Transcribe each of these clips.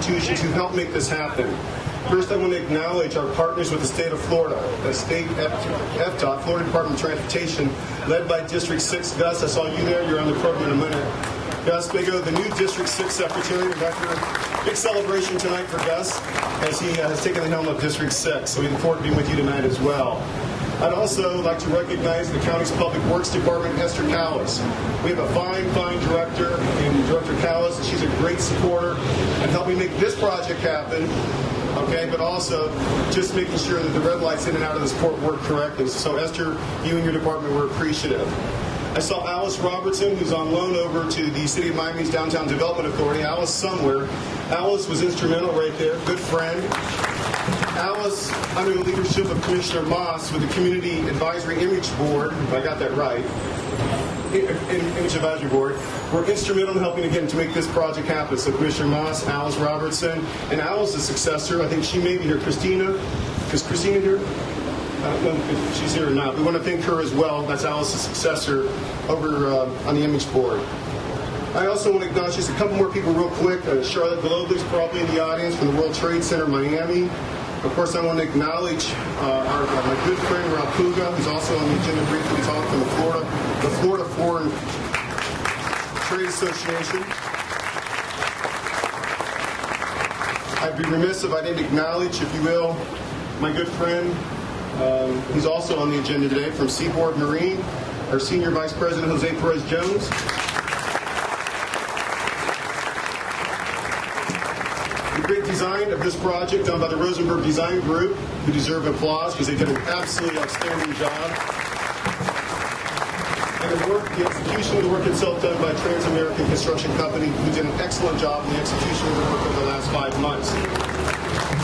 institutions who helped make this happen. First, I want to acknowledge our partners with the state of Florida, the state FFTA, Florida Department of Transportation, led by District 6. Gus, I saw you there. You're on the program in a minute. Gus Bigo, the new District 6 Secretary, Director. Big celebration tonight for Gus as he has taken the helm of District 6. So we look forward to being with you tonight as well. I'd also like to recognize the county's Public Works Department, Esther Callis. We have a fine director in Director Callis. She's a great supporter in helping make this project happen. Okay, but also just making sure that the red lights in and out of this port work correctly. So Esther, you and your department were appreciative. I saw Alice Robertson, who's on loan over to the City of Miami's Downtown Development Authority. Alice somewhere. Alice was instrumental right there, good friend. Alice, under the leadership of Commissioner Moss with the Community Advisory Image Board, if I got that right, Image Advisory Board, were instrumental in helping again to make this project happen. So Commissioner Moss, Alice Robertson, and Alice's successor, I think she may be here, Christina. Is Christina here? I don't know if she's here or not. We want to thank her as well. That's Alice's successor over on the Image Board. I also want to acknowledge just a couple more people real quick. Charlotte Globus, probably in the audience from the World Trade Center, Miami. Of course, I want to acknowledge my good friend Ralph Puga, who's also on the agenda briefly to talk from the Florida Foreign Trade Association. I'd be remiss if I didn't acknowledge, if you will, my good friend, who's also on the agenda today from Seaboard Marine, our Senior Vice President, Jose Perez-Jones. The great design of this project done by the Rosenberg Design Group, who deserve applause because they did an absolutely outstanding job. And the execution of the work itself done by Trans-American Construction Company, who did an excellent job in the execution of the work over the last 5 months.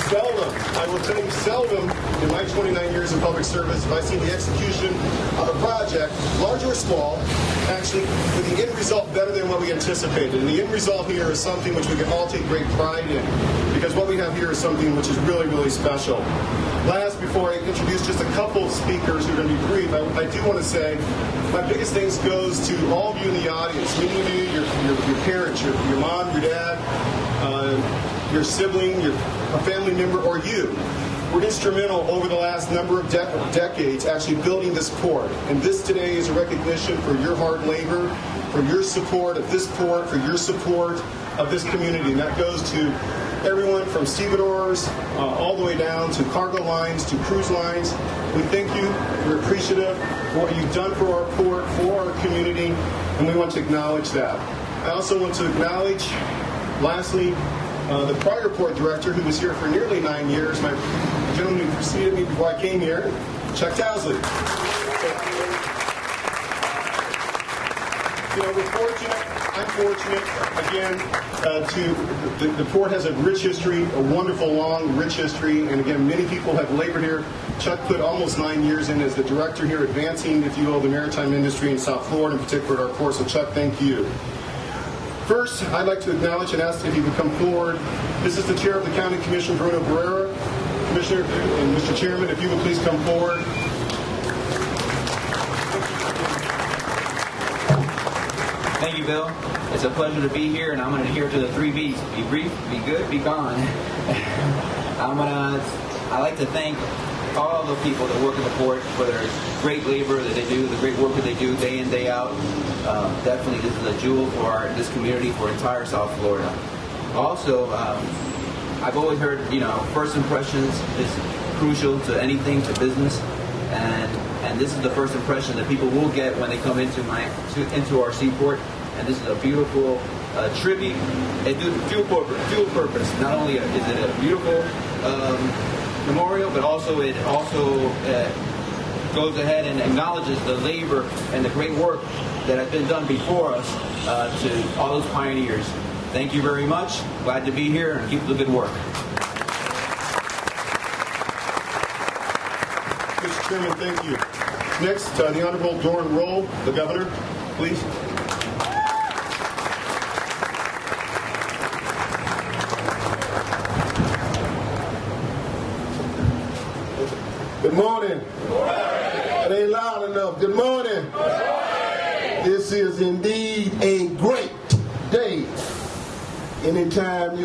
Seldom, I will tell you, seldom in my 29 years in public service have I seen the execution of a project, large or small, actually with the end result better than what we anticipated. And the end result here is something which we can all take great pride in, because what we have here is something which is really, really special. Last, before I introduce just a couple of speakers who are going to be brief, I do want to say my biggest thanks goes to all of you in the audience, meaning you, your parents, your mom, your dad, your sibling, a family member, or you. Were instrumental over the last number of decades actually building this port. And this today is a recognition for your hard labor, for your support of this port, for your support of this community. And that goes to everyone from stevedores all the way down to cargo lines, to cruise lines. We thank you. We're appreciative for what you've done for our port, for our community, and we want to acknowledge that. I also want to acknowledge, lastly, the prior port director, who was here for nearly 9 years, my gentleman who preceded me before I came here, Chuck Towsley. You know, I'm fortunate, again, the port has a rich history, a wonderful, long, rich history, and again, many people have labored here. Chuck put almost 9 years in as the director here, advancing, if you will, the maritime industry in South Florida, in particular at our port. So Chuck, thank you. First, I'd like to acknowledge and ask if you would come forward. This is the Chair of the County Commission, Bruno Barrera. Commissioner and Mr. Chairman, if you would please come forward. Thank you, Bill. It's a pleasure to be here, and I'm going to adhere to the 3 B's. Be brief, be good, be gone. I'd like to thank all the people that work at the port for their great labor that they do, the great work that they do day in, day out. Definitely, this is a jewel for this community, for entire South Florida. Also, I've always heard, first impressions is crucial to anything, to business, and this is the first impression that people will get when they come into our seaport. And this is a beautiful tribute, a dual purpose. Not only is it a beautiful memorial, but also it goes ahead and acknowledges the labor and the great work that has been done before us to all those pioneers. Thank you very much. Glad to be here, and keep the good work. Mr. Chairman, thank you. Next, the Honorable Doran Roll, the Governor, please. Good morning. Good morning. It ain't loud enough. Good morning. Good morning. This is indeed a great day. Anytime you